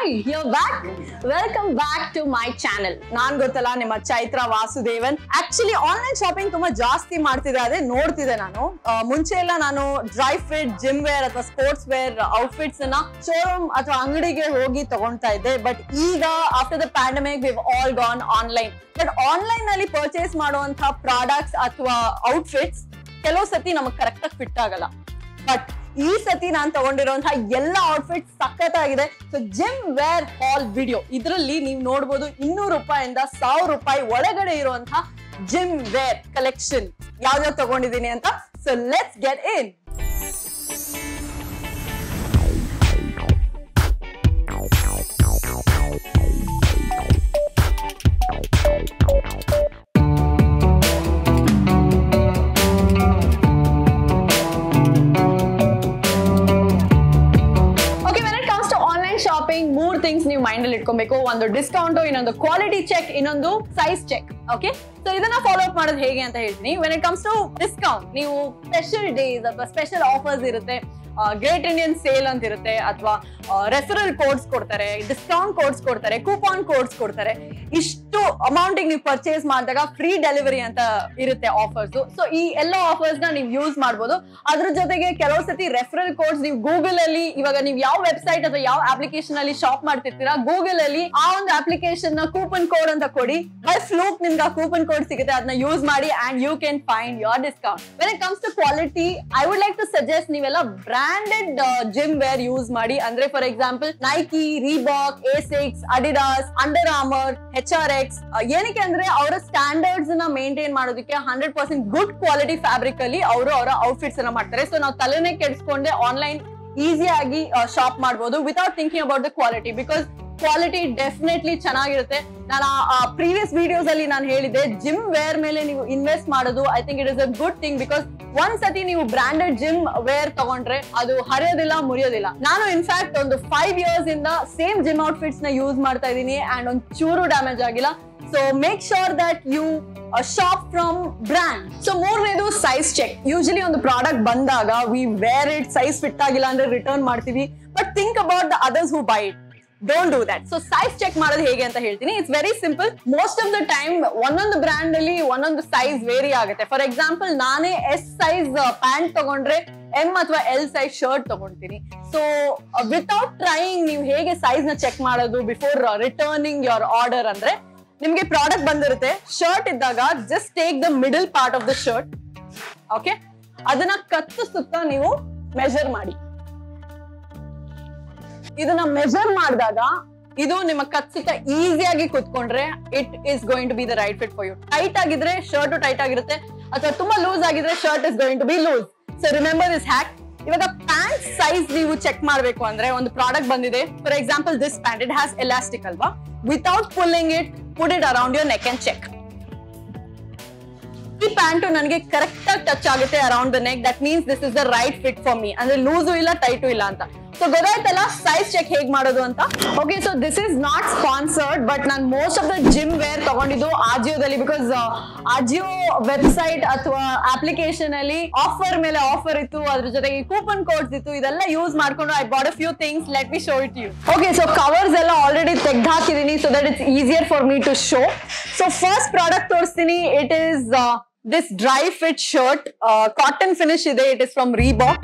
Hi, you're back. Welcome back to my channel. ನಾನು ಗೊತ್ತಲ್ಲ ನಿಮ್ಮ Chaitra Vasudevan. Actually online shopping ತುಂಬಾ ಜಾಸ್ತಿ ಮಾಡ್ತಿದ್ದೆ, ಅದೇ ನೋಡ್ತಿದ್ದೆ ನಾನು. ಮುಂಚೆ ಎಲ್ಲ ನಾನು ಡ್ರೈ ಫಿಟ್, ಜಿಮ್ ವೇರ್ ಅಥವಾ ಸ್ಪೋರ್ಟ್ಸ್ ವೇರ್ ಔಟ್ಫಿಟ್ಸ್ ಅನ್ನ ಶೋರೂಮ್ ಅಥವಾ ಅಂಗಡಿಗೆ ಹೋಗಿ ತಗೊಳ್ತಾ ಇದ್ದೆ. ಬಟ್ ಈಗ after the pandemic we've all gone online. But online ನಲ್ಲಿ ಪರ್ಚೇಸ್ ಮಾಡುವಂತಹ ಪ್ರಾಡಕ್ಟ್ಸ್ ಅಥವಾ ಔಟ್ಫಿಟ್ಸ್ ಕೆಲವು ಸತಿ ನಮಗೆ ಕರೆಕ್ಟ್ ಆಗಿ ಫಿಟ್ ಆಗಲ್ಲ. ಬಟ್ ಈ ಸತಿ ನಾನು ತಗೊಂಡಿರುವಂತಹ ಎಲ್ಲ ಔಟ್ಫಿಟ್ ಸಖತ್ತಾಗಿದೆ. So gym wear haul video ಇದರಲ್ಲಿ ನೀವು ನೋಡಬಹುದು 200 ರೂಪಾಯಿಂದ 1000 ರೂಪಾಯಿ ಒಳಗಡೆ ಇರುವಂತಹ ಜಿಮ್ ವೇರ್ ಕಲೆಕ್ಷನ್ ಯಾವ್ಯಾವ ತಗೊಂಡಿದ್ದೀನಿ ಅಂತ. So let's get in. ಮೂರ್ ಥಿಂಗ್ಸ್ ನೀವು ಮೈಂಡ್ ಅಲ್ಲಿ ಇಟ್ಕೊಬೇಕು. ಒಂದು ಡಿಸ್ಕೌಂಟ್, ಇನ್ನೊಂದು ಕ್ವಾಲಿಟಿ ಚೆಕ್, ಇನ್ನೊಂದು ಸೈಜ್ ಚೆಕ್. ಓಕೆ, ಸೊ ಇದನ್ನ ಫಾಲೋ ಅಪ್ ಮಾಡೋದು ಹೇಗೆ ಅಂತ ಹೇಳ್ತೀನಿ. When it comes to discount, ನೀವು ಸ್ಪೆಷಲ್ ಡೇಸ್ ಅಥವಾ ಸ್ಪೆಷಲ್ ಆಫರ್ಸ್ ಇರುತ್ತೆ, ಗ್ರೇಟ್ ಇಂಡಿಯನ್ ಸೇಲ್ ಅಂತ ಇರುತ್ತೆ, ಅಥವಾ ರೆಫರಲ್ ಕೋಡ್ಸ್ ಕೊಡ್ತಾರೆ, ಡಿಸ್ಕೌಂಟ್ ಕೋಡ್ಸ್ ಕೊಡ್ತಾರೆ, ಕೂಪಾನ್ ಕೋಡ್ಸ್ ಕೊಡ್ತಾರೆ. ಇಷ್ಟು ಅಮೌಂಟ್ ನೀವು ಪರ್ಚೇಸ್ ಮಾಡಿದಾಗ ಫ್ರೀ ಡೆಲಿವರಿ ಅಂತ ಇರುತ್ತೆ ಆಫರ್ಸ್. ಸೊ ಈ ಎಲ್ಲ ಆಫರ್ಸ್ ನ ನೀವು ಯೂಸ್ ಮಾಡಬಹುದು. ಅದ್ರ ಜೊತೆಗೆ ಕೆಲವು ಸತಿ ರೆಫರಲ್ ಕೋಡ್ಸ್ ನೀವು ಗೂಗಲ್ ಅಲ್ಲಿ, ಇವಾಗ ನೀವು ಯಾವ ವೆಬ್ಸೈಟ್ ಅಥವಾ ಯಾವ ಅಪ್ಲಿಕೇಶನ್ ಅಲ್ಲಿ ಶಾಪ್ ಮಾಡ್ತಿರ್ತೀರಾ, ಗೂಗಲ್ ಅಲ್ಲಿ ಆ ಒಂದು ಅಪ್ಲಿಕೇಶನ್ ನ ಕೂಪನ್ ಕೋಡ್ ಅಂತ ಕೊಡಿ. ಬೈ ಫ್ಲೂಕ್ ನಿಮ್ಗೆ ಆ ಕೂಪನ್ ಕೋಡ್ ಸಿಗುತ್ತೆ, ಅದನ್ನ ಯೂಸ್ ಮಾಡಿ and you can find your discount. When it comes to quality, I would like to suggest ನೀವೆಲ್ಲ ಬ್ರಾಂಡೆಡ್ ಜಿಮ್ ವೇರ್ ಯೂಸ್ ಮಾಡಿ. ಅಂದ್ರೆ for example Nike, Reebok, Asics, Adidas, Under Armour, HRX. ಏನಕ್ಕೆ ಅಂದ್ರೆ ಅವರ standards ನ maintain ಮಾಡೋದಕ್ಕೆ 100% good quality fabric ಅಲ್ಲಿ ಅವರು ಅವರ ಔಟ್ಫಿಟ್ಸ್ ಅನ್ನ ಮಾಡ್ತಾರೆ. ಸೊ ನಾವು ತಲೆನೇ ಕೆಡಿಸ್ಕೊಂಡೆ ಆನ್ಲೈನ್ ಈಸಿಯಾಗಿ ಶಾಪ್ ಮಾಡಬಹುದು without thinking about the quality, because quality definitely ಚೆನ್ನಾಗಿರುತ್ತೆ. ನಾನು ಪ್ರೀವಿಯಸ್ ವಿಡಿಯೋಸ್ ಅಲ್ಲಿ ನಾನು ಹೇಳಿದ್ದೆ, ಜಿಮ್ ವೇರ್ ಮೇಲೆ ನೀವು ಇನ್ವೆಸ್ಟ್ ಮಾಡೋದು I think it is a good thing. Because ಒಂದ್ಸತಿ ನೀವು ಬ್ರಾಂಡೆಡ್ ಜಿಮ್ ವೇರ್ ತಗೊಂಡ್ರೆ ಅದು ಹರಿಯೋದಿಲ್ಲ, ಮುರಿಯೋದಿಲ್ಲ. ನಾನು ಇನ್ಫ್ಯಾಕ್ಟ್ ಒಂದು 5 years ಇಂದ ಸೇಮ್ ಜಿಮ್ ಔಟ್ಫಿಟ್ಸ್ ನ ಯೂಸ್ ಮಾಡ್ತಾ ಇದ್ದೀನಿ ಅಂಡ್ ಒಂದು ಚೂರು ಡ್ಯಾಮೇಜ್ ಆಗಿಲ್ಲ. So make sure that you shop from brand. So ಮೂರನೇದು ಸೈಜ್ ಚೆಕ್. ಯೂಶಲಿ ಒಂದು ಪ್ರಾಡಕ್ಟ್ ಬಂದಾಗ we wear it, size fit ಆಗಿಲ್ಲ ಅಂದ್ರೆ ರಿಟರ್ನ್ ಮಾಡ್ತೀವಿ. But think about the others who buy it. Don't do that. So size check ಮಾಡೋದು ಹೇಗೆ ಅಂತ ಹೇಳ್ತೀನಿ. It's very simple. Most of the time ಒಂದೊಂದು ಬ್ರ್ಯಾಂಡ್ ಅಲ್ಲಿ ಒಂದೊಂದು ಸೈಜ್ ವೇರಿ ಆಗುತ್ತೆ. ಫಾರ್ ಎಕ್ಸಾಂಪಲ್ ನಾನೇ S ಸೈಜ್ ಪ್ಯಾಂಟ್ ತಗೊಂಡ್ರೆ M ಅಥವಾ L ಸೈಜ್ ಶರ್ಟ್ ತಗೊಂತೀನಿ. ಸೊ ವಿತೌಟ್ ಟ್ರೈಯಿಂಗ್ ನೀವು ಹೇಗೆ ಸೈಜ್ ನ ಚೆಕ್ ಮಾಡೋದು ಬಿಫೋರ್ ರಿಟರ್ನಿಂಗ್ ಯೋರ್ ಆರ್ಡರ್ ಅಂದ್ರೆ, ನಿಮ್ಗೆ ಪ್ರಾಡಕ್ಟ್ ಬಂದಿರುತ್ತೆ, ಶರ್ಟ್ ಇದ್ದಾಗ just take the middle part of the shirt. Okay, ಅದನ್ನ ಕತ್ತು ಸುತ್ತ ನೀವು ಮೆಜರ್ ಮಾಡಿ. ಇದನ್ನ ಮೆಜರ್ ಮಾಡಿದಾಗ ಇದು ನಿಮ್ಮ ಕತ್ಸುತ್ತ ಈಸಿಯಾಗಿ ಕುತ್ಕೊಂಡ್ರೆ it is going to be the right fit for you. Tight ಆಗಿದ್ರೆ ಶರ್ಟ್ ಟೈಟ್ ಆಗಿರುತ್ತೆ, ಅಥವಾ ತುಂಬಾ ಲೂಸ್ ಆಗಿದ್ರೆ shirt is going to be loose. So remember this hack. ಇವಾಗ ಪ್ಯಾಂಟ್ ಸೈಜ್ ನೀವು ಚೆಕ್ ಮಾಡ್ಬೇಕು ಅಂದ್ರೆ, ಒಂದು ಪ್ರಾಡಕ್ಟ್ ಬಂದಿದೆ, for example this pant, it has elastic ಅಲ್ವಾ, without pulling it put it around your neck and check. ಈ pant ನನಗೆ correct ಆಗಿ ಟಚ್ ಆಗುತ್ತೆ around the neck, that means this is the right fit for me. ಅಂದ್ರೆ loose ಇಲ್ಲ, tight ಇಲ್ಲ ಅಂತ. So ಗೊತ್ತಾಯ್ತಲ್ಲ ಸೈಜ್ ಚೆಕ್ ಹೇಗ್ ಮಾಡೋದು ಅಂತ. Okay, so this is not sponsored, but ನಾನು most of the gym wear ತಗೊಂಡಿದ್ದು ಆಜಿಯೋದಲ್ಲಿ. ಬಿಕಾಸ್ ಆಜಿಯೋ ವೆಬ್ಸೈಟ್ ಅಥವಾ ಅಪ್ಲಿಕೇಶನ್ ಅಲ್ಲಿ ಆಫರ್ ಮೇಲೆ ಆಫರ್ ಇತ್ತು, ಅದ್ರ ಜೊತೆಗೆ ಕೂಪನ್ ಕೋಡ್ಸ್ ಇತ್ತು. ಇದೆಲ್ಲ ಯೂಸ್ ಮಾಡ್ಕೊಂಡು I bought a few things. Let me show it you. Okay, so covers ಎಲ್ಲ ಆಲ್ರೆಡಿ ತೆಗ್ದು ಹಾಕಿದೀನಿ, so that it's easier for me to show. So first product ತೋರಿಸ್ತೀನಿ. It is this dry fit shirt, cotton finish ಇದೆ. It is from Reebok.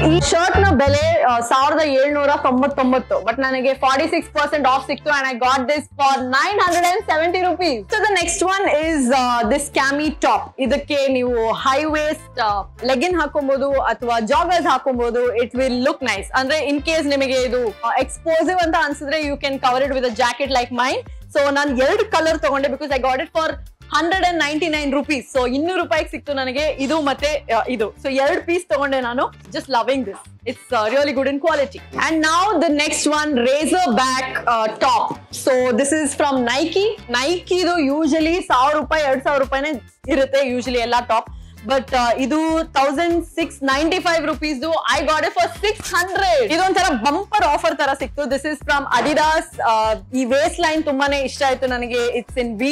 ಈ shirt ನ ಬೆಲೆ 1799, but ನನಗೆ 46% off ಸಿಕ್ತು and I got this for 970 rupees. So the next one is this cami top. ಇದಕ್ಕೆ ನೀವು high waist legging ಹಾಕೊಬಹುದು ಅಥವಾ ಜಾಗರ್ಸ್ ಹಾಕೊಬಹುದು. It will look nice. ಅಂದ್ರೆ ಇನ್ ಕೇಸ್ ನಿಮಗೆ ಇದು ಎಕ್ಸ್ಪೋಸಿವ್ ಅಂತ ಅನ್ಸಿದ್ರೆ you can cover it with a jacket like mine. So ನಾನು 2 ಕಲರ್ ತಗೊಂಡೆ because I got it for 199 rupees. So 200 ರೂಪಾಯಿಗೆ ಸಿಕ್ತು ನನಗೆ ಇದು ಮತ್ತೆ ಇದು. ಸೊ 2 ಪೀಸ್ ತಗೊಂಡೆ ನಾನು. Just loving this. It's really good in quality. And now the next one, Razorback top. So this is from Nike. Nike do usually 1000 ರೂಪಾಯಿ 2000 ರೂಪಾಯಿನೇ ಇರುತ್ತೆ usually ಎಲ್ಲ ಟಾಪ್. But ಇದು 1695 rupees. I got it for 600. ಇದೊಂಥರ bumper offer ತರ ಸಿಕ್ತು. This is from Adidas. ಈ waste line ತುಂಬಾನೇ ಇಷ್ಟ ಆಯ್ತು ನನಗೆ. It's in V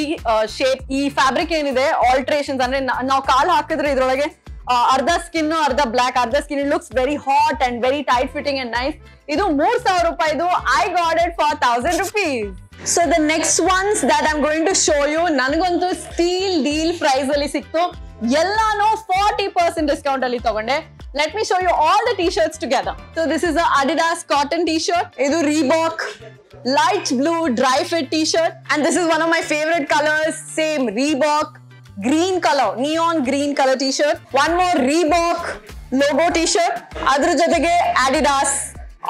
shape. ಈ ಫ್ಯಾಬ್ರಿಕ್ ಏನಿದೆ ಆಲ್ಟ್ರೇಷನ್ಸ್ ಅಂದ್ರೆ ನಾವು ಕಾಲ್ ಹಾಕಿದ್ರೆ ಇದ್ರೊಳಗೆ ಅರ್ಧ ಸ್ಕಿನ್ ಅರ್ಧ ಬ್ಲಾಕ್, ಅರ್ಧ skin. It looks very hot and very tight fitting and nice. ಇದು 3000 ರೂಪಾಯಿದು. I got it for 1000 rupees. So the next ones that I'm going to show you, ನನಗಂತೂ ಸ್ಟೀಲ್ ಡೀಲ್ ಪ್ರೈಸ್ ಅಲ್ಲಿ ಸಿಕ್ತು. ಎಲ್ಲಾನು 40% discount ಅಲ್ಲಿ ತಗೊಂಡೆ. Let me show you all the t-shirts together. So this is a Adidas cotton t-shirt. Idu Reebok light blue dry fit t-shirt, and this is one of my favorite colors. Same Reebok green color, neon green color t-shirt. One more Reebok logo t-shirt. Adra jotege Adidas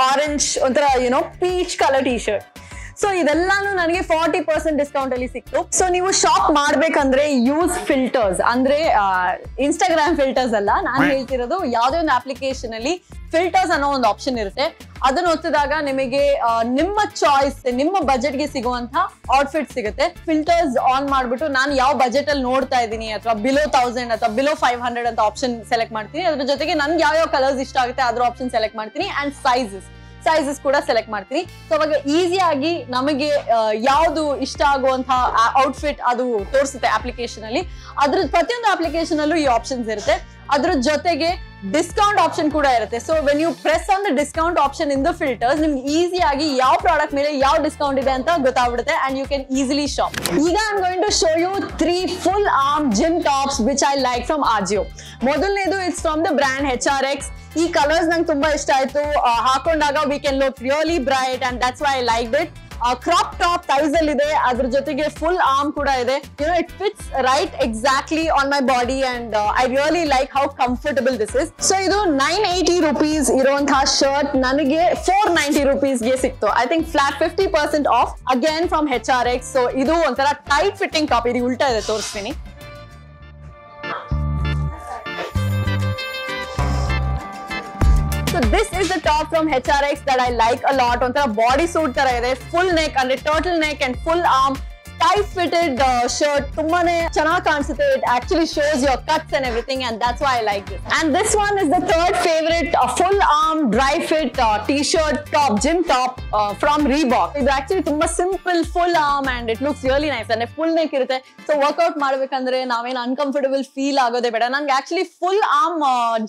orange onthara peach color t-shirt. So ಇದೆಲ್ಲಾನು ನನಗೆ 40% discount ಅಲ್ಲಿ ಸಿಕ್ತು. So ನೀವು shop ಮಾಡ್ಬೇಕಂದ್ರೆ use filters, ಅಂದ್ರೆ Instagram filters ಅಲ್ಲ, ನಾನು ಹೇಳ್ತಿರೋದು ಯಾವುದೇ ಒಂದು ಅಪ್ಲಿಕೇಶನ್ ಅಲ್ಲಿ ಫಿಲ್ಟರ್ಸ್ ಅನ್ನೋ ಒಂದು ಆಪ್ಷನ್ ಇರುತ್ತೆ. ಅದನ್ನ ಒತ್ತಿದಾಗ ನಿಮಗೆ ನಿಮ್ಮ ಚಾಯ್ಸ್, ನಿಮ್ಮ ಬಜೆಟ್ ಗೆ ಸಿಗುವಂತ ಔಟ್ಫಿಟ್ ಸಿಗುತ್ತೆ. ಫಿಲ್ಟರ್ಸ್ ಆನ್ ಮಾಡ್ಬಿಟ್ಟು ನಾನು ಯಾವ ಬಜೆಟ್ ಅಲ್ಲಿ ನೋಡ್ತಾ ಇದ್ದೀನಿ, ಅಥವಾ ಬಿಲೋ 1000 ಅಥವಾ ಬಿಲೋ 500 ಅಂತ ಆಪ್ಷನ್ ಸೆಲೆಕ್ಟ್ ಮಾಡ್ತೀನಿ. ಅದ್ರ ಜೊತೆಗೆ ನನ್ಗೆ ಯಾವ ಕಲರ್ಸ್ ಇಷ್ಟ ಆಗುತ್ತೆ ಅದ್ರ ಆಪ್ಷನ್ ಸೆಲೆಕ್ಟ್ ಮಾಡ್ತೀನಿ. ಅಂಡ್ ಸೈಜಸ್ ಕೂಡ ಸೆಲೆಕ್ಟ್ ಮಾಡ್ತೀನಿ. ಸೊ ಅವಾಗ ಈಸಿಯಾಗಿ ನಮಗೆ ಯಾವ್ದು ಇಷ್ಟ ಆಗುವಂತಹ ಔಟ್ಫಿಟ್ ಅದು ತೋರಿಸುತ್ತೆ ಅಪ್ಲಿಕೇಶನ್ ಅಲ್ಲಿ. ಅದ್ರ ಪ್ರತಿಯೊಂದು ಅಪ್ಲಿಕೇಶನ್ ಅಲ್ಲೂ ಈ ಆಪ್ಷನ್ಸ್ ಇರುತ್ತೆ. ಅದ್ರ ಜೊತೆಗೆ ಡಿಸ್ಕೌಂಟ್ ಆಪ್ಷನ್ ಕೂಡ ಇರುತ್ತೆ. So when you press on the discount option in the filters, ನಿಮ್ಗೆ ಈಸಿಯಾಗಿ ಯಾವ ಪ್ರಾಡಕ್ಟ್ ಮೇಲೆ ಯಾವ ಡಿಸ್ಕೌಂಟ್ ಇದೆ ಅಂತ ಗೊತ್ತಾಗ್ಬಿಡುತ್ತೆ and you can easily shop. ಈಗ I am going to show you 3 full arm gym tops which I like from Ajio. ಮೊದಲನೇದು it's from the brand HRX. ಈ ಕಲರ್ಸ್ ನಂಗೆ ತುಂಬಾ ಇಷ್ಟ ಆಯ್ತು. ಹಾಕೊಂಡಾಗ we can look really bright and that's why I liked it. Crop top thighs ಅಲ್ಲಿ ಇದೆ, ಅದ್ರ ಜೊತೆಗೆ ಫುಲ್ ಆರ್ಮ್ ಕೂಡ ಇದೆ. It fits right exactly on my body and I really like how comfortable this is. So ಇದು 980 rupees ಇರುವಂತಹ shirt ನನಗೆ 490 rupees ಗೆ ಸಿಕ್ತು. I think flat 50% of again from HRX. So ಇದು ಒಂಥರ ಟೈಟ್ ಫಿಟ್ಟಿಂಗ್ ಟಾಪ್. ಇದು ಉಲ್ಟಾ ಇದೆ, ತೋರಿಸ್ತೀನಿ. So this is the top from HRX that I like a lot. Ontara body suit ತರ ಇದೆ, full neck ಅಂದ್ರೆ turtle neck and full arm tight fitted shirt. ತುಂಬಾನೇ ಚೆನ್ನಾಗಿ ಕಾಣಿಸುತ್ತೆ. It actually shows your cuts and everything, and that's why I like it. And this one is the third favorite, full arm dry fit t-shirt top, gym top from Reebok. ಇದು actually ತುಂಬಾ simple full arm and it looks really nice. ಅಂದ್ರೆ full neck ಇರುತ್ತೆ. So workout ಮಾಡ್ಬೇಕಂದ್ರೆ ನಾವೇನು uncomfortable feel ಆಗೋದೇ ಬೇಡ. ನಂಗೆ actually full arm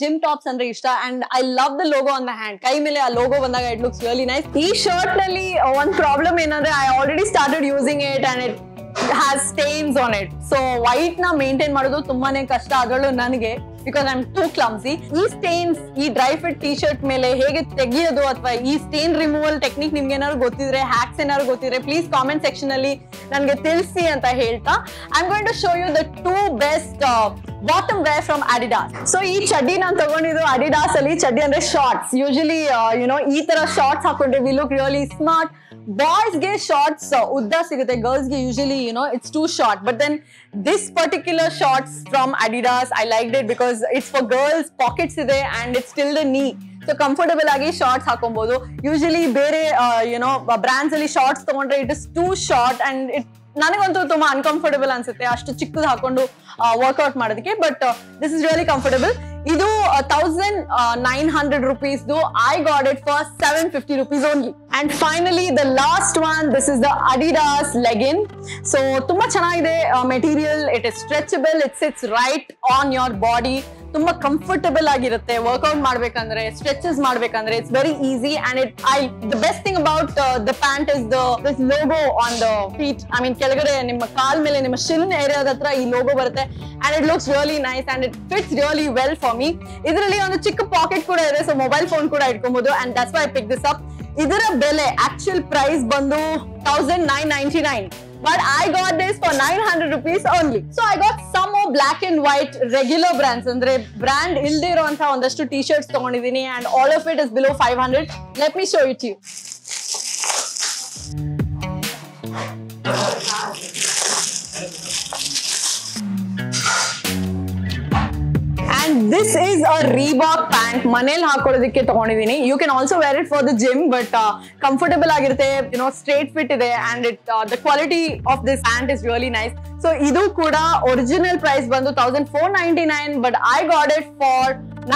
gym tops ಅಂದ್ರೆ ಇಷ್ಟ and I love the logo on the hand. ಕೈ ಮೇಲೆ ಆ logo ಬಂದಾಗ it looks really nice. ಈ shirt ನಲ್ಲಿ ಒಂದು ಪ್ರಾಬ್ಲಮ್ ಏನಂದ್ರೆ I already started using it and it has stains on it. So white na maintain ಮಾಡೋದು ತುಂಬಾನೇ ಕಷ್ಟ, ಅದರಲ್ಲೂ ನನಗೆ, because I'm too clumsy. ಈ stains ಈ dry fit t-shirt ಮೇಲೆ ಹೇಗೆ ತೆಗಿಯೋದು ಅಥವಾ ಈ stain removal technique ನಿಮ್ಗೆ ಏನಾದ್ರು ಗೊತ್ತಿದ್ರೆ, hacks ಏನಾದ್ರು ಗೊತ್ತಿದ್ರೆ ಪ್ಲೀಸ್ ಕಾಮೆಂಟ್ ಸೆಕ್ಷನ್ ಅಲ್ಲಿ ನನಗೆ ತಿಳಿಸಿ ಅಂತ ಹೇಳ್ತಾ I'm going to show you the 2 best bottom wear from Adidas. So ಈ ಚಡ್ಡಿ ನಾನು ತಗೊಂಡಿದ್ದು Adidas ಅಲ್ಲಿ. ಚಡ್ಡಿ ಅಂದ್ರೆ ಶಾರ್ಟ್ಸ್. ಯೂಶಲಿ ಈ ತರ ಶಾರ್ಟ್ಸ್ ಹಾಕೊಂಡ್ರೆ we look really smart. Boys ಗೆ ಶಾರ್ಟ್ಸ್ ಉದ್ದ ಸಿಗುತ್ತೆ, ಗರ್ಲ್ಸ್ ಗೆ usually it's too short, but then this particular shorts from Adidas I liked it because it's for girls, pockets ಇದೆ and it's till the knee. So comfortable ಆಗಿ shorts ಹಾಕೊಬಹುದು. Usually ಬೇರೆ brands ಅಲ್ಲಿ shorts ತಗೊಂಡ್ರೆ it is too short and it ನನಗಂತೂ ತುಂಬಾ uncomfortable ಅನ್ಸುತ್ತೆ ಅಷ್ಟು ಚಿಕ್ಕದು ಹಾಕೊಂಡು ವರ್ಕ್ಔಟ್ ಮಾಡೋದಕ್ಕೆ. But this is really comfortable. ಇದು 1900 rupees. I got it for 750 rupees only. And finally the last one, this is the Adidas legging. So ತುಂಬಾ ಚೆನ್ನಾಗಿದೆ material. It is stretchable, it sits right on your body. ತುಂಬಾ comfortable ಆಗಿರುತ್ತೆ workout ಮಾಡ್ಬೇಕಂದ್ರೆ, stretches ಮಾಡ್ಬೇಕಂದ್ರೆ. It's very easy and the best thing about the pant is this logo on the feet. I mean ಕೆಳಗಡೆ ನಿಮ್ಮ ಕಾಲ್ ಮೇಲೆ ನಿಮ್ಮ shin ಏರಿಯಾದ ಹತ್ರ ಈ ಲೋಗೋ ಬರುತ್ತೆ and it looks really nice and it fits really well for me. ಇದರಲ್ಲಿ ಒಂದು ಚಿಕ್ಕ ಪಾಕೆಟ್ ಕೂಡ ಇದೆ, ಸೊ ಮೊಬೈಲ್ ಫೋನ್ ಕೂಡ ಇಟ್ಕೊಬಹುದು and that's why I picked this up. ಇದರ ಬೆಲೆ ಆಕ್ಚುಯಲ್ ಪ್ರೈಸ್ ಬಂದು 1999. But I got this for 900 rupees only. So I got some more black and white regular brands. Andre brand ilde iruanta ondashtu t-shirts tagondidini and all of it is below 500. Let me show it to you. And this is a Reebok pant. Manel hakolodike tagondidini. You can also wear it for the gym, but comfortable agirutte, straight fit ide and the quality of this pant is really nice. So idu kuda original price bandu 1499, but I got it for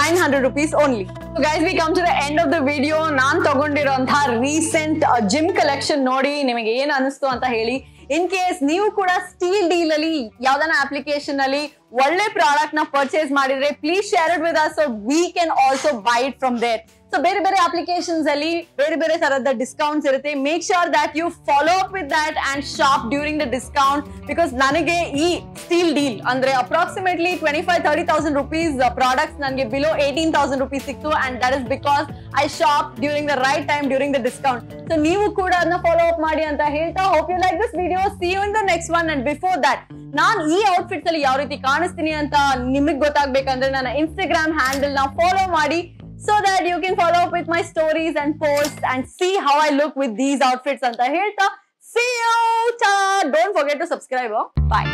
900 rupees only. So guys, we come to the end of the video. Naan tagondiranta recent gym collection nodi nimage ಏನು ಅನಿಸ್ತು ಅಂತ ಹೇಳಿ. In case ನೀವು ಕೂಡ steel deal ಅಲ್ಲಿ ಯಾವ್ದಾನ application ಅಲ್ಲಿ ಒಳ್ಳೆ ಪ್ರಾಡಕ್ಟ್ ನ ಪರ್ಚೇಸ್ ಮಾಡಿದ್ರೆ please share it with us so we can also buy it from there. So ಬೇರೆ ಬೇರೆ ಅಪ್ಲಿಕೇಶನ್ಸ್ ಅಲ್ಲಿ ಬೇರೆ ಬೇರೆ ತರದ ಡಿಸ್ಕೌಂಟ್ಸ್ ಇರುತ್ತೆ. Make sure that you follow up with that and shop during the discount. Because ನನಗೆ ಈ ಸ್ಟೀಲ್ ಡೀಲ್ ಅಂದ್ರೆ ಅಪ್ರಾಕ್ಸಿಮೇಟ್ಲಿ 25,000-30,000 rupees ಪ್ರಾಡಕ್ಟ್ಸ್ ನನಗೆ ಬಿಲೋ 18,000 rupees ಸಿಕ್ತು. And that is because I shop during the right time during the discount. So ನೀವು ಕೂಡ ಅದನ್ನ follow up ಮಾಡಿ ಅಂತ ಹೇಳ್ತಾ hope you like this video. See you in the next one. And before that ನಾನ್ ಈ outfits ಅಲ್ಲಿ ಯಾವ ರೀತಿ ಕಾಣಿಸ್ತೀನಿ ಅಂತ ನಿಮಗ್ ಗೊತ್ತಾಗ್ಬೇಕಂದ್ರೆ ನನ್ನ ಇನ್ಸ್ಟಾಗ್ರಾಮ್ ಹ್ಯಾಂಡಲ್ ನ ಫಾಲೋ ಮಾಡಿ. So that you can follow up with my stories and posts and see how I look with these outfits anta helta. See you. Ta. Don't forget to subscribe. Bye.